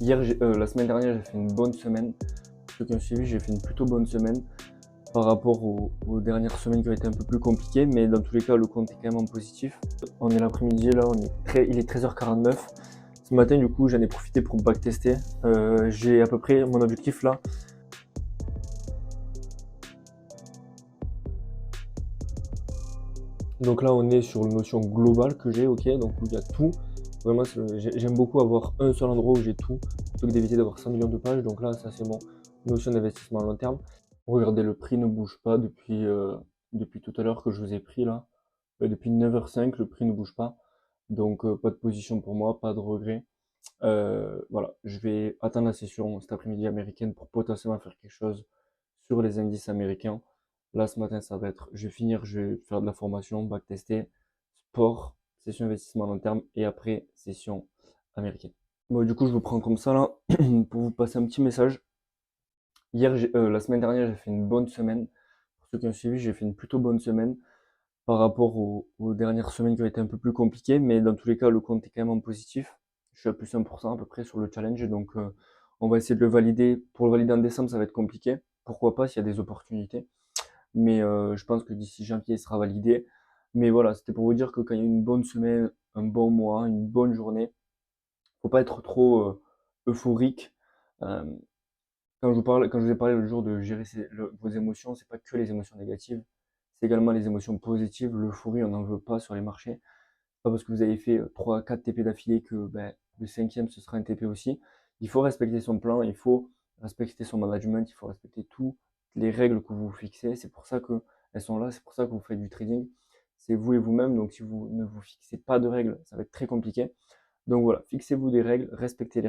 La semaine dernière, j'ai fait une bonne semaine. Pour ceux qui ont suivi, j'ai fait une plutôt bonne semaine par rapport aux dernières semaines qui ont été un peu plus compliquées, mais dans tous les cas, le compte est quand même en positif. On est l'après-midi, là, il est 13h49. Ce matin, du coup, j'en ai profité pour backtester. J'ai à peu près mon objectif là. Donc là, on est sur une notion globale que j'ai, ok, donc où il y a tout. Vraiment, j'aime beaucoup avoir un seul endroit où j'ai tout, plutôt que d'éviter d'avoir 100 millions de pages. Donc là, ça c'est mon notion d'investissement à long terme. Regardez, le prix ne bouge pas depuis tout à l'heure que je vous ai pris là. Depuis 9h05, le prix ne bouge pas. Donc pas de position pour moi, pas de regret. Voilà, je vais attendre la session cet après-midi américaine pour potentiellement faire quelque chose sur les indices américains. Là, ce matin, ça va être, je vais finir, je vais faire de la formation, backtester, sport, session investissement à long terme et après, session américaine. Bon, du coup, je vous prends comme ça là pour vous passer un petit message. La semaine dernière, j'ai fait une bonne semaine. Pour ceux qui ont suivi, j'ai fait une plutôt bonne semaine par rapport aux dernières semaines qui ont été un peu plus compliquées, mais dans tous les cas, le compte est quand même en positif. Je suis à plus 1% à peu près sur le challenge, donc on va essayer de le valider. Pour le valider en décembre, ça va être compliqué. Pourquoi pas s'il y a des opportunités. Mais je pense que d'ici janvier, il sera validé. Mais voilà, c'était pour vous dire que quand il y a une bonne semaine, un bon mois, une bonne journée, faut pas être trop euphorique. Euh, quand je vous ai parlé le jour de gérer vos émotions, c'est pas que les émotions négatives, c'est également les émotions positives. L'euphorie, on n'en veut pas sur les marchés. C'est pas parce que vous avez fait 3, 4 TP d'affilée que ben, le cinquième, ce sera un TP aussi. Il faut respecter son plan, il faut respecter son management, il faut respecter toutes les règles que vous vous fixez. C'est pour ça qu'elles sont là, c'est pour ça que vous faites du trading. C'est vous et vous-même, donc si vous ne vous fixez pas de règles, ça va être très compliqué. Donc voilà, fixez-vous des règles, respectez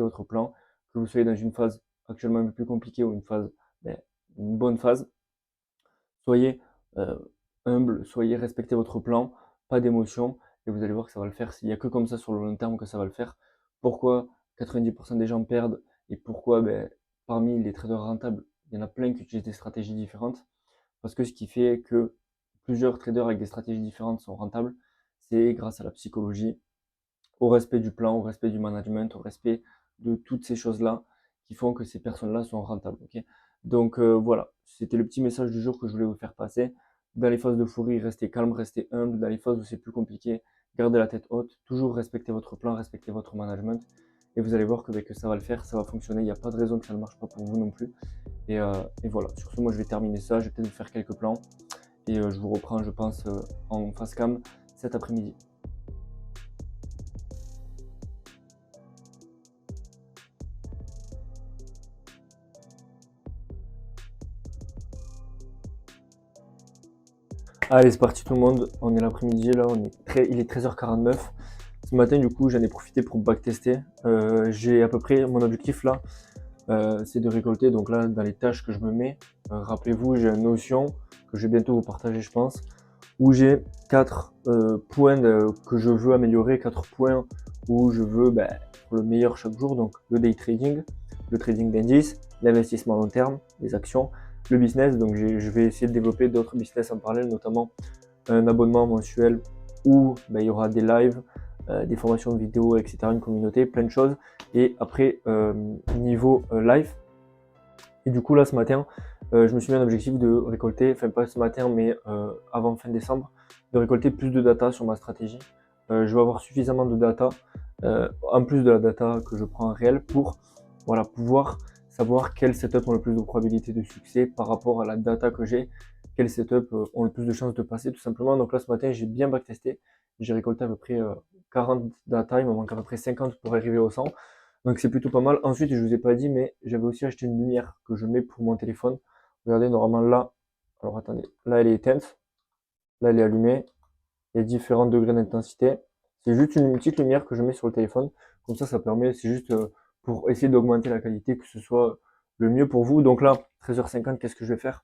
votre plan, que vous soyez dans une phase actuellement un peu plus compliquée ou une phase, ben, une bonne phase. Soyez euh, humble, soyez respectez votre plan, pas d'émotion, et vous allez voir que ça va le faire. Il n'y a que comme ça sur le long terme que ça va le faire. Pourquoi 90% des gens perdent et pourquoi ben, parmi les traders rentables, il y en a plein qui utilisent des stratégies différentes. Parce que ce qui fait que plusieurs traders avec des stratégies différentes sont rentables, c'est grâce à la psychologie, au respect du plan, au respect du management, au respect de toutes ces choses-là qui font que ces personnes-là sont rentables. Okay, donc voilà, c'était le petit message du jour que je voulais vous faire passer. Dans les phases d'euphorie, restez calme, restez humble. Dans les phases où c'est plus compliqué, gardez la tête haute. Toujours respectez votre plan, respectez votre management. Et vous allez voir que ça va le faire, ça va fonctionner. Il n'y a pas de raison que ça ne marche pas pour vous non plus. Et voilà, sur ce, moi je vais terminer ça. Je vais peut-être vous faire quelques plans. Et je vous reprends, je pense, en face cam cet après-midi. Allez, c'est parti tout le monde. On est l'après-midi là, il est 13h49. Ce matin, du coup, j'en ai profité pour backtester. J'ai à peu près mon objectif là, c'est de récolter. Donc là, dans les tâches que je me mets, rappelez-vous, j'ai une notion que je vais bientôt vous partager, je pense, où j'ai 4 points que je veux améliorer, 4 points où je veux pour le meilleur chaque jour. Donc le day trading, le trading d'indice, l'investissement à long terme, les actions, le business. Donc je vais essayer de développer d'autres business en parallèle, notamment un abonnement mensuel où il y aura des lives, des formations de vidéos, etc., une communauté, plein de choses. Et après, niveau live. Et du coup, là, ce matin, je me suis mis un objectif de récolter, enfin pas ce matin, mais avant fin décembre, de récolter plus de data sur ma stratégie. Je vais avoir suffisamment de data, en plus de la data que je prends en réel, pour voilà, pouvoir savoir quels setups ont le plus de probabilité de succès par rapport à la data que j'ai, quels setups ont le plus de chances de passer tout simplement. Donc là, ce matin, j'ai bien backtesté. J'ai récolté à peu près 40 data, il me manque à peu près 50 pour arriver au 100. Donc c'est plutôt pas mal. Ensuite, je vous ai pas dit, mais j'avais aussi acheté une lumière que je mets pour mon téléphone. Regardez, normalement là, alors attendez, là elle est éteinte, là elle est allumée, il y a différents degrés d'intensité. C'est juste une petite lumière que je mets sur le téléphone. Comme ça permet, c'est juste pour essayer d'augmenter la qualité, que ce soit le mieux pour vous. Donc là, 13h50, qu'est-ce que je vais faire?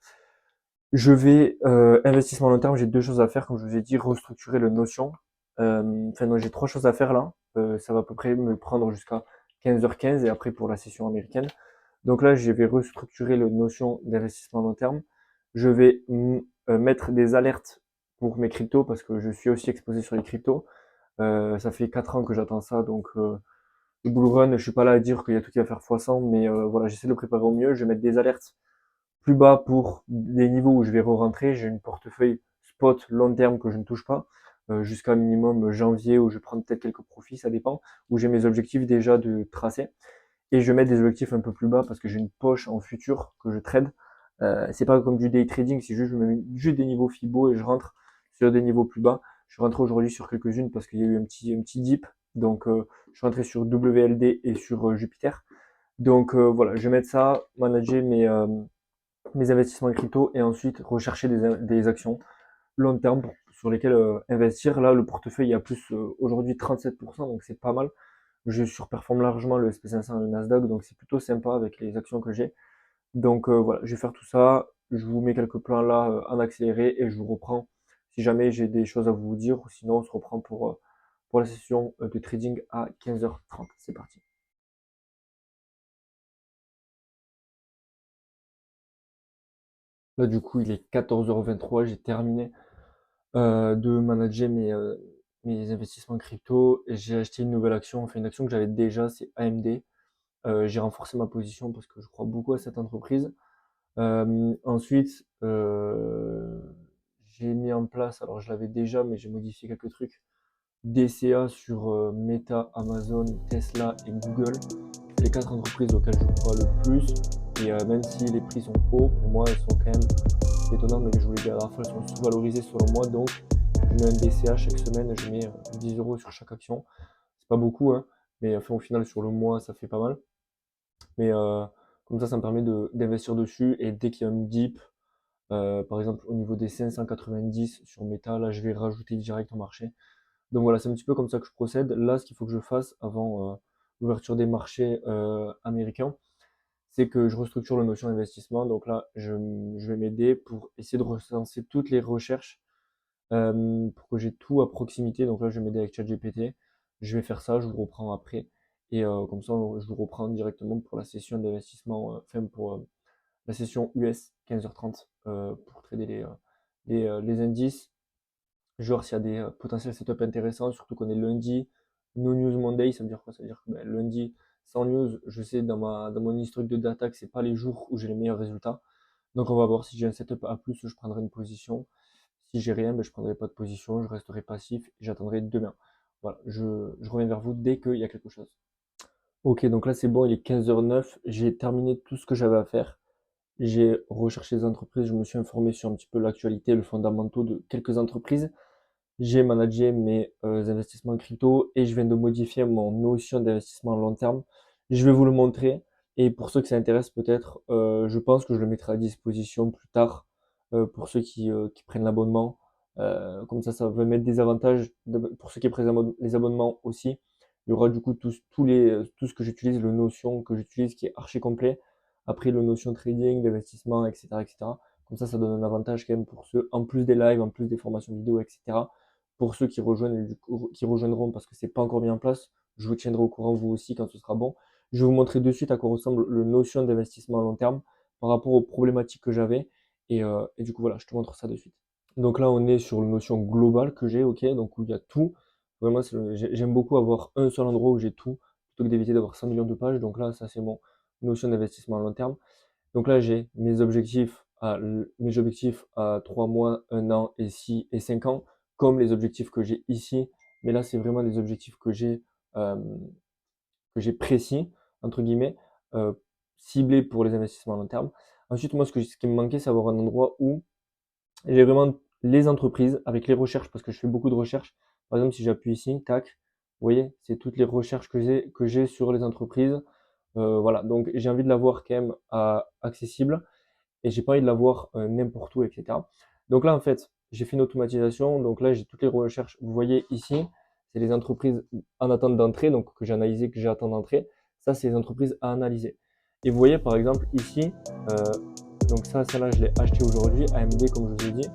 Je vais, investissement long terme, j'ai deux choses à faire, comme je vous ai dit, restructurer le Notion. Enfin non, j'ai trois choses à faire là. Ça va à peu près me prendre jusqu'à 15h15 et après pour la session américaine. Donc là, je vais restructurer le Notion d'investissement long terme. Je vais mettre des alertes pour mes cryptos parce que je suis aussi exposé sur les cryptos. Ça fait 4 ans que j'attends ça, donc le bull run, je suis pas là à dire qu'il y a tout qui va faire x100, mais voilà, j'essaie de le préparer au mieux. Je vais mettre des alertes plus bas pour des niveaux où je vais re-rentrer. J'ai une portefeuille spot long terme que je ne touche pas, jusqu'à minimum janvier où je prends peut-être quelques profits, ça dépend, où j'ai mes objectifs déjà de tracé. Et je vais mettre des objectifs un peu plus bas parce que j'ai une poche en futur que je trade. C'est pas comme du day trading, c'est juste je mets juste des niveaux Fibo et je rentre sur des niveaux plus bas. Je suis rentré aujourd'hui sur quelques-unes parce qu'il y a eu un petit dip. Donc je suis rentré sur WLD et sur Jupiter. Donc voilà, je vais mettre ça, manager mes investissements crypto et ensuite rechercher des actions long terme sur lesquelles investir. Là, le portefeuille est à plus aujourd'hui 37%, donc c'est pas mal. Je surperforme largement le SP500 et le Nasdaq, donc c'est plutôt sympa avec les actions que j'ai. Donc voilà, je vais faire tout ça. Je vous mets quelques plans là en accéléré et je vous reprends si jamais j'ai des choses à vous dire ou sinon on se reprend pour la session de trading à 15h30. C'est parti. Là du coup il est 14h23, j'ai terminé de manager mes investissements crypto et j'ai acheté une nouvelle action, enfin une action que j'avais déjà, c'est AMD. J'ai renforcé ma position parce que je crois beaucoup à cette entreprise. Ensuite, j'ai mis en place, alors je l'avais déjà, mais j'ai modifié quelques trucs, DCA sur Meta, Amazon, Tesla et Google. C'est les 4 entreprises auxquelles je crois le plus. Et même si les prix sont hauts, pour moi, elles sont quand même étonnantes, mais je vous l'ai dit à la dernière fois, elles sont sous-valorisées selon moi. Donc, je mets un DCA chaque semaine, je mets 10 euros sur chaque action. C'est pas beaucoup, hein, mais enfin, au final, sur le mois, ça fait pas mal. Mais comme ça me permet d'investir dessus. Et dès qu'il y a un dip, par exemple au niveau des 590 sur Meta, là je vais rajouter direct en marché. Donc voilà, c'est un petit peu comme ça que je procède. Là, ce qu'il faut que je fasse avant l'ouverture des marchés américains, c'est que je restructure la notion d'investissement. Donc là, je vais m'aider pour essayer de recenser toutes les recherches pour que j'ai tout à proximité. Donc là, je vais m'aider avec ChatGPT. Je vais faire ça, je vous reprends après. Et comme ça, je vous reprends directement pour la session d'investissement, enfin pour la session US 15h30 pour trader les indices. Genre s'il y a des potentiels setups intéressants, surtout qu'on est lundi, no news Monday, ça veut dire quoi? Ça veut dire que ben, lundi, sans news, je sais dans mon historique de data que c'est pas les jours où j'ai les meilleurs résultats. Donc on va voir si j'ai un setup A+, je prendrai une position. Si j'ai rien, ben, je prendrai pas de position, je resterai passif et j'attendrai demain. Voilà, je reviens vers vous dès qu'il y a quelque chose. Ok, donc là c'est bon, il est 15h09, j'ai terminé tout ce que j'avais à faire. J'ai recherché des entreprises, je me suis informé sur un petit peu l'actualité, le fondamentaux de quelques entreprises. J'ai managé mes investissements crypto et je viens de modifier mon notion d'investissement à long terme. Je vais vous le montrer et pour ceux que ça intéresse peut-être, je pense que je le mettrai à disposition plus tard pour ceux qui prennent l'abonnement. Comme ça va mettre des avantages pour ceux qui prennent les abonnements aussi. Il y aura du coup tout ce que j'utilise, le notion que j'utilise qui est archi complet. Après, le notion trading, d'investissement, etc., etc. Comme ça donne un avantage quand même pour ceux, en plus des lives, en plus des formations vidéo, etc. Pour ceux qui rejoignent, qui rejoindront parce que c'est pas encore mis en place, je vous tiendrai au courant vous aussi quand ce sera bon. Je vais vous montrer de suite à quoi ressemble le notion d'investissement à long terme par rapport aux problématiques que j'avais. Et du coup, voilà, je te montre ça de suite. Donc là, on est sur une notion globale que j'ai, ok, donc où il y a tout. Vraiment, j'aime beaucoup avoir un seul endroit où j'ai tout, plutôt que d'éviter d'avoir 100 millions de pages. Donc là, ça c'est mon notion d'investissement à long terme. Donc là, j'ai mes objectifs à 3 mois, 1 an et 6 et 5 ans, comme les objectifs que j'ai ici. Mais là, c'est vraiment des objectifs euh, que j'ai précis, entre guillemets, euh, ciblés pour les investissements à long terme. Ensuite, moi, ce qui me manquait, c'est avoir un endroit où j'ai vraiment les entreprises avec les recherches, parce que je fais beaucoup de recherches. Par exemple, si j'appuie ici, tac, vous voyez, c'est toutes les recherches que j'ai sur les entreprises. Voilà, donc j'ai envie de l'avoir quand même accessible et j'ai pas envie de l'avoir n'importe où, etc. Donc là, en fait, j'ai fait une automatisation. Donc là, j'ai toutes les recherches. Vous voyez ici, c'est les entreprises en attente d'entrée, donc que j'ai analysé, que j'attends d'entrée. Ça, c'est les entreprises à analyser. Et vous voyez, par exemple, ici, donc ça, celle-là, je l'ai acheté aujourd'hui, AMD, comme je vous ai dit.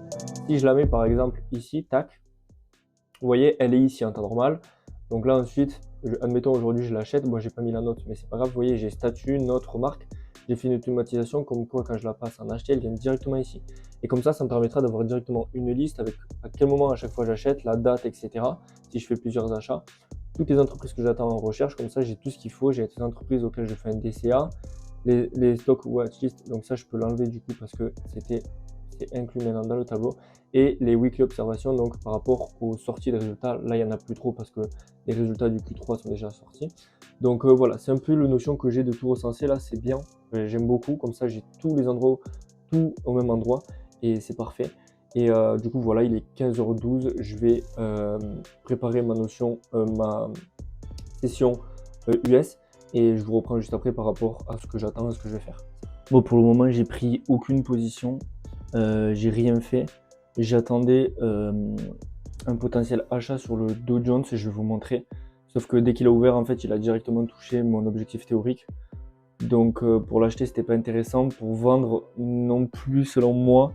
Si je la mets, par exemple, ici, tac, vous voyez, elle est ici en temps normal. Donc là, ensuite, admettons aujourd'hui, je l'achète. Moi, j'ai pas mis la note, mais c'est pas grave. Vous voyez, j'ai statut, note, remarque. J'ai fait une automatisation comme quoi, quand je la passe en acheter, elle vient directement ici. Et comme ça me permettra d'avoir directement une liste avec à quel moment à chaque fois j'achète, la date, etc. Si je fais plusieurs achats. toutes les entreprises que j'attends en recherche, comme ça j'ai tout ce qu'il faut, j'ai les entreprises auxquelles je fais un DCA, les stocks watchlist, donc ça je peux l'enlever du coup parce que c'est inclus maintenant dans le tableau, et les weekly observations, donc par rapport aux sorties de résultats, là il n'y en a plus trop parce que les résultats du Q3 sont déjà sortis. Donc voilà, c'est un peu la notion que j'ai de tout recenser là, c'est bien, j'aime beaucoup, comme ça j'ai tous les endroits, tout au même endroit, et c'est parfait. Et du coup voilà, il est 15h12, je vais préparer ma notion, ma session US, et je vous reprends juste après par rapport à ce que j'attends et ce que je vais faire. Bon, pour le moment, j'ai pris aucune position, j'ai rien fait. J'attendais un potentiel achat sur le Dow Jones, et je vais vous montrer. Sauf que dès qu'il a ouvert, en fait, il a directement touché mon objectif théorique. Donc pour l'acheter, c'était pas intéressant. Pour vendre, non plus selon moi.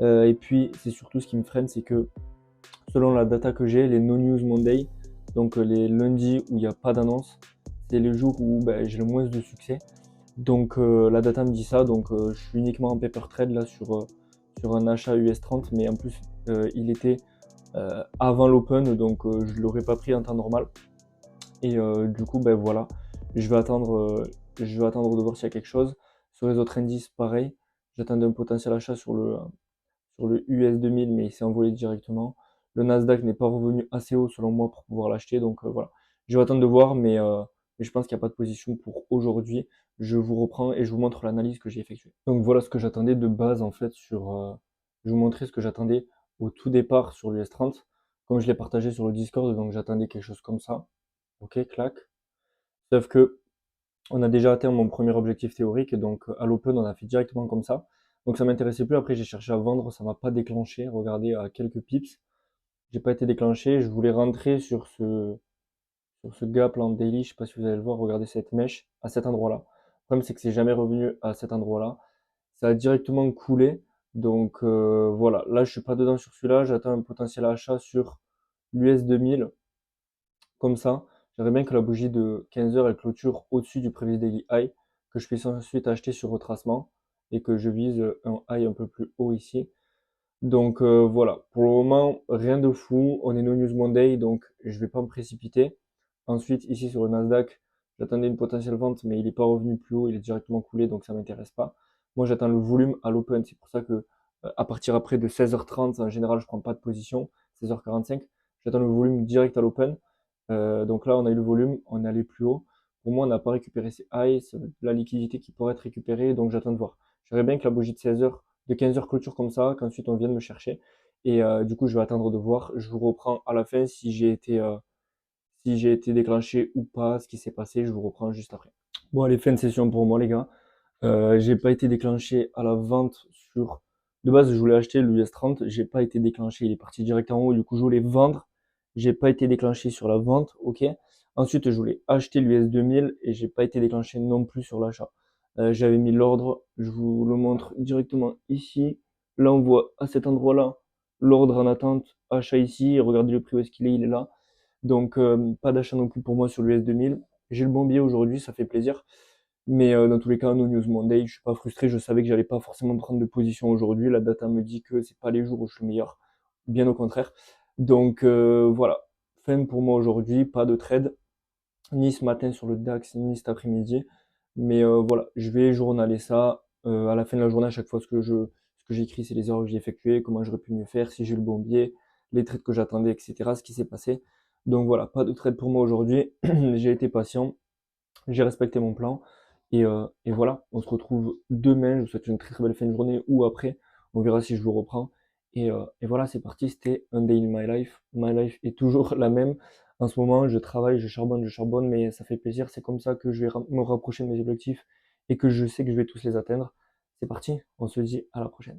Et puis, c'est surtout ce qui me freine, c'est que selon la data que j'ai, les No News Monday, donc les lundis où il n'y a pas d'annonce, c'est les jours où j'ai le moins de succès. Donc la data me dit ça, donc je suis uniquement en paper trade là sur un achat US30, mais en plus il était avant l'open, donc je ne l'aurais pas pris en temps normal. Et du coup, voilà, je vais attendre de voir s'il y a quelque chose. Sur les autres indices, pareil, j'attendais un potentiel achat sur le US 2000, mais il s'est envolé directement. Le Nasdaq n'est pas revenu assez haut selon moi pour pouvoir l'acheter, donc voilà. Je vais attendre de voir, mais je pense qu'il n'y a pas de position pour aujourd'hui. Je vous reprends et je vous montre l'analyse que j'ai effectuée. Donc voilà ce que j'attendais de base en fait je vais vous montrer ce que j'attendais au tout départ sur l'US30. Comme je l'ai partagé sur le Discord, donc j'attendais quelque chose comme ça. Ok, clac. Sauf que on a déjà atteint mon premier objectif théorique, donc à l'open on a fait directement comme ça. Donc ça m'intéressait plus, après j'ai cherché à vendre, ça m'a pas déclenché, regardez à quelques pips, j'ai pas été déclenché, je voulais rentrer sur ce gap là en daily, je sais pas si vous allez le voir, regardez cette mèche à cet endroit-là. Le problème c'est que c'est jamais revenu à cet endroit-là, ça a directement coulé, donc voilà, là je suis pas dedans sur celui-là, j'attends un potentiel achat sur l'US 2000, comme ça. J'aimerais bien que la bougie de 15h elle clôture au-dessus du previous daily high, que je puisse ensuite acheter sur retracement et que je vise un high un peu plus haut ici. Donc voilà, pour le moment, rien de fou. On est no news Monday, donc je vais pas me précipiter. Ensuite, ici sur le Nasdaq, j'attendais une potentielle vente, mais il n'est pas revenu plus haut, il est directement coulé, donc ça m'intéresse pas. Moi, j'attends le volume à l'open, c'est pour ça que à partir après de 16h30, en général, je prends pas de position, 16h45, j'attends le volume direct à l'open. Donc là, on a eu le volume, on est allé plus haut. Pour moi, on n'a pas récupéré ces highs, c'est de la liquidité qui pourrait être récupérée, donc j'attends de voir. J'aimerais bien que la bougie de 16h, de 15h clôture comme ça, qu'ensuite on vienne me chercher. Et du coup, je vais attendre de voir. Je vous reprends à la fin si j'ai été déclenché ou pas, ce qui s'est passé. Je vous reprends juste après. Bon, allez, fin de session pour moi, les gars. J'ai pas été déclenché à la vente sur. De base, je voulais acheter l'US30. J'ai pas été déclenché. Il est parti direct en haut. Du coup, je voulais vendre. J'ai pas été déclenché sur la vente. Ok. Ensuite, je voulais acheter l'US 2000 et j'ai pas été déclenché non plus sur l'achat. J'avais mis l'ordre. Je vous le montre directement ici. Là, on voit à cet endroit-là l'ordre en attente. Achat ici. Et regardez le prix où est-ce qu'il est. Il est là. Donc, pas d'achat non plus pour moi sur l'US 2000. J'ai le bon billet aujourd'hui. Ça fait plaisir. Mais dans tous les cas, no News Monday, je suis pas frustré. Je savais que j'allais pas forcément prendre de position aujourd'hui. La data me dit que c'est pas les jours où je suis le meilleur, bien au contraire. Donc voilà, fin pour moi aujourd'hui, pas de trade, ni ce matin sur le DAX, ni cet après-midi. Mais voilà, je vais journaler ça. À la fin de la journée, à chaque fois, ce que j'écris, c'est les erreurs que j'ai effectuées, comment j'aurais pu mieux faire, si j'ai le bon biais, les trades que j'attendais, etc. Ce qui s'est passé. Donc voilà, pas de trade pour moi aujourd'hui. J'ai été patient, j'ai respecté mon plan. Et voilà, on se retrouve demain. Je vous souhaite une très très belle fin de journée ou après. On verra si je vous reprends. Et voilà, c'est parti. C'était un day in my life. My life est toujours la même. En ce moment, je travaille, je charbonne, mais ça fait plaisir. C'est comme ça que je vais me rapprocher de mes objectifs et que je sais que je vais tous les atteindre. C'est parti. On se dit à la prochaine.